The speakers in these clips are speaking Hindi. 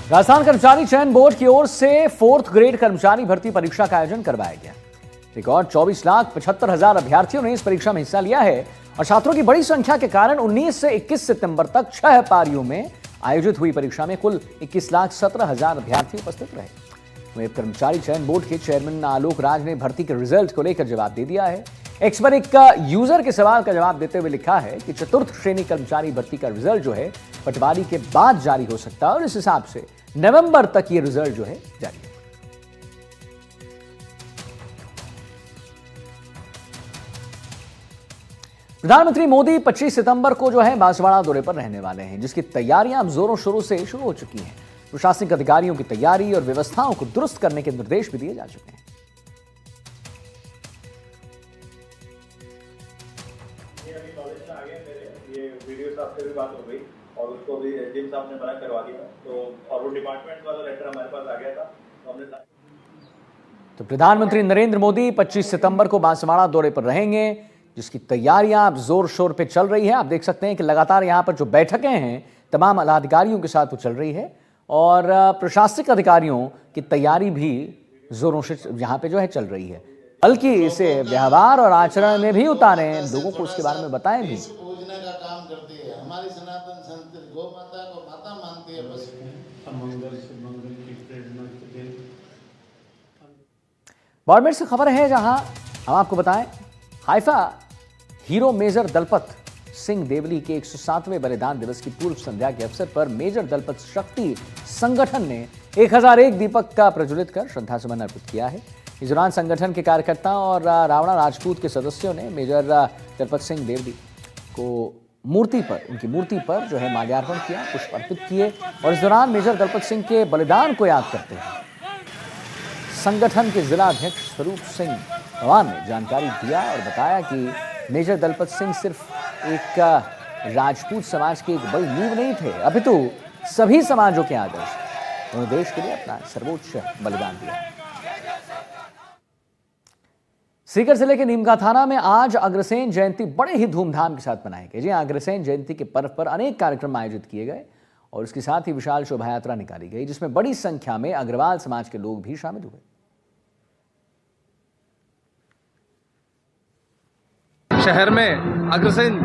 राजस्थान कर्मचारी चयन बोर्ड की ओर से 4th ग्रेड कर्मचारी भर्ती परीक्षा का आयोजन करवाया गया। रिकॉर्ड 24,75,000 अभ्यर्थियों ने इस परीक्षा में हिस्सा लिया है और छात्रों की बड़ी संख्या के कारण 19 से 21 सितंबर तक 6 पारियों में आयोजित हुई परीक्षा में कुल 21,17,000 अभ्यर्थी उपस्थित रहे। वहीं कर्मचारी चयन बोर्ड के चेयरमैन आलोक राज ने भर्ती के रिजल्ट को लेकर जवाब दे दिया है। एक्स पर एक यूजर के सवाल का जवाब देते हुए लिखा है कि 4th श्रेणी कर्मचारी भर्ती का रिजल्ट जो है पटवारी के बाद जारी हो सकता है और इस हिसाब से नवंबर तक ये रिजल्ट जो है जारी है। प्रधानमंत्री मोदी 25 सितंबर को जो है बांसवाड़ा दौरे पर रहने वाले हैं, जिसकी तैयारियां अब जोरों शोरों से शुरू हो चुकी हैं। प्रशासनिक अधिकारियों की तैयारी और व्यवस्थाओं को दुरुस्त करने के निर्देश भी दिए जा चुके हैं। अभी कॉलेज में आ गए मेरे, ये वीडियो साहब से भी बात हो गई और उसको भी जिम साहब ने मना करवा दिया, तो और वो डिपार्टमेंट वाला लेटर हमारे पास आ गया था, तो हमने तो प्रधानमंत्री नरेंद्र मोदी 25 सितंबर को बांसवाड़ा दौरे पर रहेंगे, जिसकी तैयारियां अब जोर शोर पे चल रही है। आप देख सकते हैं कि लगातार यहां पर जो बैठकें हैं तमाम आला अधिकारियों के साथ वो चल रही है और प्रशासनिक अधिकारियों की तैयारी भी जोरों से यहां पे जो है चल रही है। बल्कि इसे व्यवहार और आचरण में भी उतारें, लोगों को उसके बारे में बताएं भी। पूजने का काम करती है हमारी सनातन संस्कृति, गौ माता को माता मानती है। बस बाड़मेर से खबर है, जहां हम आपको बताएं Haifa hero major Dalpat Singh Deoli के 107वें बलिदान दिवस की पूर्व संध्या के अवसर पर मेजर दलपत शक्ति संगठन ने 1001 दीपक का प्रज्वलित कर श्रद्धा सुमन अर्पित किया है। इस दौरान संगठन के कार्यकर्ताओं और रावणा राजपूत के सदस्यों ने मेजर दलपत सिंह देवली को उनकी मूर्ति पर जो है माल्यार्पण किया, पुष्प अर्पित किए और इस दौरान मेजर दलपत सिंह के बलिदान को याद करते हुए संगठन के जिला अध्यक्ष स्वरूप सिंह पवार ने जानकारी दिया और बताया कि मेजर दलपत सिंह सिर्फ एक राजपूत समाज की एक बड़ी नींव नहीं थे, अपितु सभी समाजों के आदर्श। उन्होंने देश के लिए अपना सर्वोच्च बलिदान दिया। सीकर जिले के नीमका थाना में आज अग्रसेन जयंती बड़े ही धूमधाम के साथ मनाई गई। जी, अग्रसेन जयंती के पर्व पर अनेक कार्यक्रम आयोजित किए गए और इसके साथ ही विशाल शोभा यात्रा निकाली गई, जिसमें बड़ी संख्या में अग्रवाल समाज के लोग भी शामिल हुए। शहर में अग्रसेन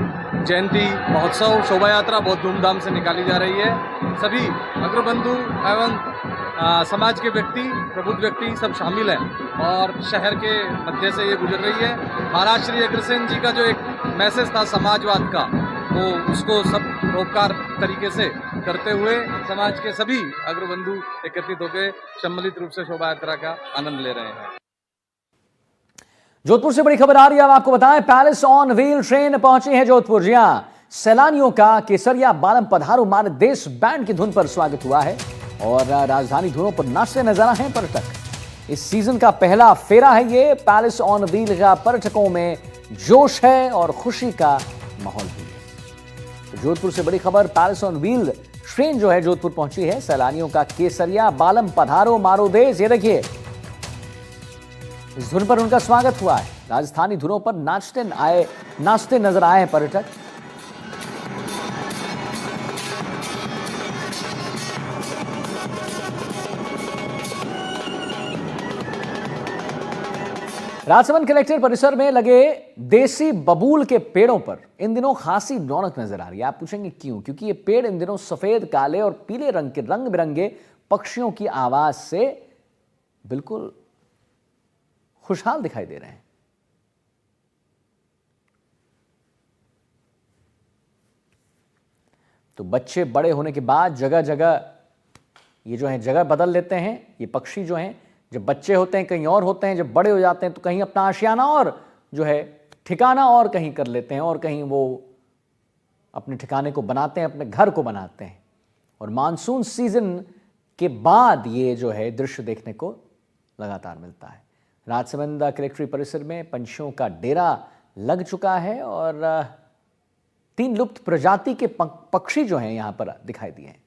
जयंती महोत्सव शोभा यात्रा बहुत धूमधाम से निकाली जा रही है। सभी अग्रबंधु एवं समाज के व्यक्ति, प्रबुद्ध व्यक्ति सब शामिल हैं और शहर के मध्य से ये गुजर रही है। महाराज श्री अग्रसेन जी का जो एक मैसेज था समाजवाद का, वो उसको सब परोपकार तरीके से करते हुए समाज के सभी अग्रबंधु एकत्रित होकर सम्मिलित रूप से शोभा यात्रा का आनंद ले रहे हैं। जोधपुर से बड़ी खबर आ रही है, आपको बताएं पैलेस ऑन व्हील ट्रेन पहुंची है जोधपुर। जी हां, सैलानियों का केसरिया बालम पधारो मार देश बैंड की धुन पर स्वागत हुआ है और राजधानी धुनों पर नाचते नजर आए हैं पर्यटक। इस सीजन का पहला फेरा है ये। पैलेस ऑन व्हील का पर्यटकों में जोश है और खुशी का माहौल भी है। तो जोधपुर से बड़ी खबर, पैलेस ऑन व्हील ट्रेन जो है जोधपुर पहुंची है। सैलानियों का केसरिया बालम पधारो मारो देश, ये देखिए इस धुन पर उनका स्वागत हुआ है। राजस्थानी धुनों पर नाचते नजर आए हैं पर्यटक। राजसमंद कलेक्टर परिसर में लगे देसी बबूल के पेड़ों पर इन दिनों खासी रौनक नजर आ रही है। आप पूछेंगे क्यों? क्योंकि ये पेड़ इन दिनों सफेद, काले और पीले रंग के रंग बिरंगे पक्षियों की आवाज से बिल्कुल खुशहाल दिखाई दे रहे हैं। तो बच्चे बड़े होने के बाद जगह जगह ये जो है जगह बदल लेते हैं। ये पक्षी जो हैं, जब बच्चे होते हैं कहीं और होते हैं, जब बड़े हो जाते हैं तो कहीं अपना आशियाना और जो है ठिकाना और कहीं कर लेते हैं और कहीं वो अपने ठिकाने को बनाते हैं, अपने घर को बनाते हैं। और मानसून सीजन के बाद ये जो है दृश्य देखने को लगातार मिलता है। राजसमंद कलेक्ट्री परिसर में पंछियों का डेरा लग चुका है और 3 लुप्त प्रजाति के पक्षी जो हैं यहां पर दिखाई दिए हैं।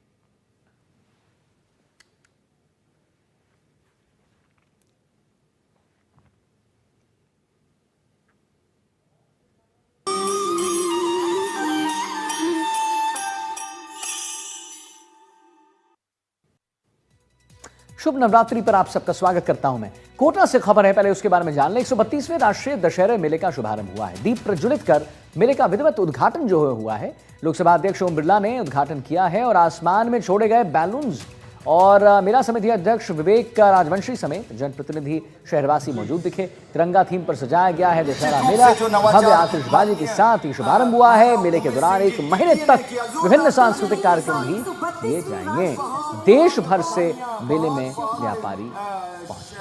शुभ नवरात्रि पर आप सबका स्वागत करता हूं मैं। कोटा से खबर है, पहले उसके बारे में जान लें। 132वें राष्ट्रीय दशहरे मेले का शुभारंभ हुआ है। दीप प्रज्वलित कर मेले का विधिवत उद्घाटन जो हुआ है, लोकसभा अध्यक्ष ओम बिरला ने उद्घाटन किया है और आसमान में छोड़े गए बैलून्स और मेला समिति अध्यक्ष विवेक राजवंशी समेत जनप्रतिनिधि शहरवासी मौजूद दिखे। तिरंगा थीम पर सजाया गया है दशहरा मेला। भव्य आतिशबाजी के साथ ही शुभारंभ हुआ है। मेले के दौरान 1 महीने तक विभिन्न सांस्कृतिक कार्यक्रम भी किए जाएंगे। देश भर से मेले में व्यापारी पहुंचे।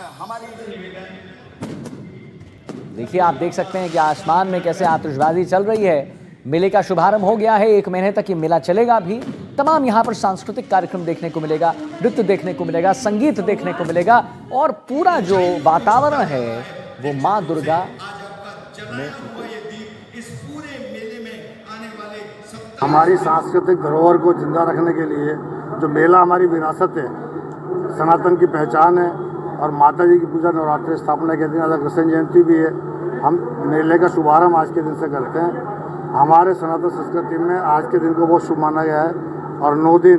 देखिए, आप देख सकते हैं कि आसमान में कैसे आतिशबाजी चल रही है। मेले का शुभारंभ हो गया है। 1 महीने तक ये मेला चलेगा भी। तमाम यहाँ पर सांस्कृतिक कार्यक्रम देखने को मिलेगा, नृत्य देखने को मिलेगा, संगीत देखने को मिलेगा और पूरा जो वातावरण है वो माँ दुर्गा में हमारी सांस्कृतिक धरोहर को जिंदा रखने के लिए जो मेला हमारी विरासत है, सनातन की पहचान है और माता जी की पूजा नवरात्रि स्थापना के दिन अग्रसेन जयंती भी है। हम मेले का शुभारंभ आज के दिन से करते हैं। हमारे सनातन संस्कृति में आज के दिन को बहुत शुभ माना गया है और 9 दिन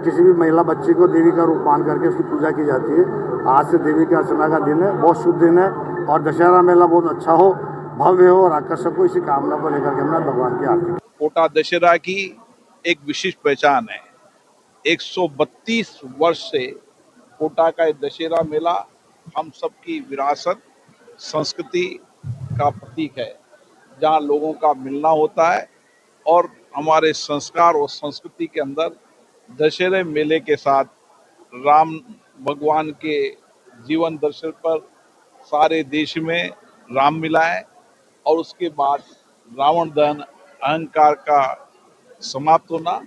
किसी भी महिला बच्ची को देवी का रूप मान करके उसकी पूजा की जाती है। आज से देवी की अर्चना का दिन है, बहुत शुभ दिन है और दशहरा मेला बहुत अच्छा हो, भव्य हो और आकर्षक हो, इसी कामना को लेकर के हमने भगवान की आरती। कोटा दशहरा की एक विशिष्ट पहचान है। 132 वर्ष से कोटा का दशहरा मेला हम सबकी विरासत, संस्कृति का प्रतीक है, जहाँ लोगों का मिलना होता है और हमारे संस्कार और संस्कृति के अंदर दशहरे मेले के साथ राम भगवान के जीवन दर्शन पर सारे देश में राम मिला है और उसके बाद रावण दहन, अहंकार का समाप्त होना,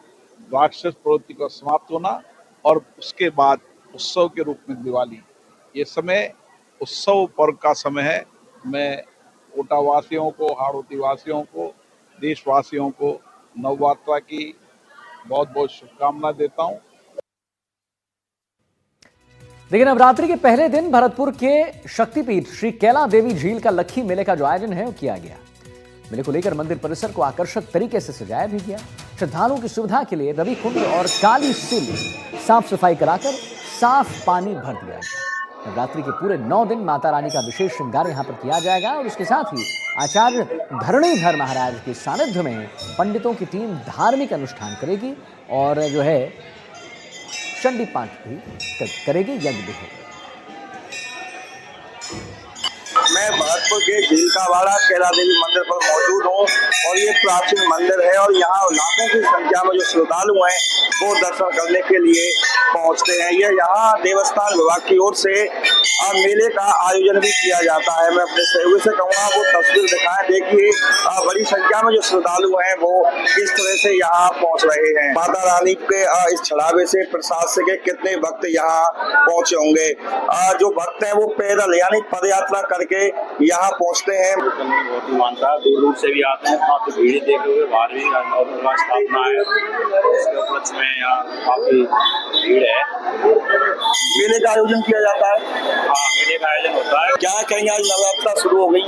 राक्षस प्रवृत्ति का समाप्त होना और उसके बाद उत्सव के रूप में दिवाली। ये समय उत्सव पर्व का समय है। मैं कोटा वासियों को, हाड़ौती वासियों को, देशवासियों को नवरात्रि की बहुत बहुत शुभकामना देता हूँ। देखिए, नवरात्रि के पहले दिन भरतपुर के शक्तिपीठ श्री कैला देवी झील का लक्खी मेले का जो आयोजन है वो किया गया। मेले को लेकर मंदिर परिसर को आकर्षक तरीके से सजाया भी गया। श्रद्धालुओं की सुविधा के लिए रवि कुंड और काली सिल साफ सफाई कराकर साफ पानी भर दिया गया। नवरात्रि के पूरे 9 दिन माता रानी का विशेष श्रृंगार यहाँ पर किया जाएगा और उसके साथ ही आचार्य धरणीधर महाराज के सानिध्य में पंडितों की टीम धार्मिक अनुष्ठान करेगी और जो है चंडी पाठ भी करेगी, यज्ञ भी होगा। मैं भरतपुर के झीलकावाड़ा कैला देवी मंदिर पर मौजूद हूँ और ये प्राचीन मंदिर है और यहाँ लाखों की संख्या में जो श्रद्धालु हैं वो दर्शन करने के लिए पहुँचते हैं। ये यहाँ देवस्थान विभाग की ओर से मेले का आयोजन भी किया जाता है। मैं अपने सहयोगी से कहूँगा वो तस्वीर दिखाएं। देखिए, बड़ी संख्या में जो श्रद्धालु हैं वो किस तरह से यहाँ पहुँच रहे हैं। माता रानी के इस चढ़ावे से प्रसाद से कितने भक्त यहाँ पहुँचे होंगे। जो भक्त हैं वो पैदल यानी पद यात्रा करके यहाँ पहुँचते हैं। बहुत ही मानता है, दूर दूर से भी आते हैं। काफी भीड़ देखे हुए बाहर भी नवदुर्गा स्थापना है, इसके उपलक्ष्य में यहाँ काफी भीड़ है। मेले का आयोजन किया जाता है। हाँ, मेले का आयोजन होता है। क्या कहेंगे, आज नवरात्रि शुरू हो गई है।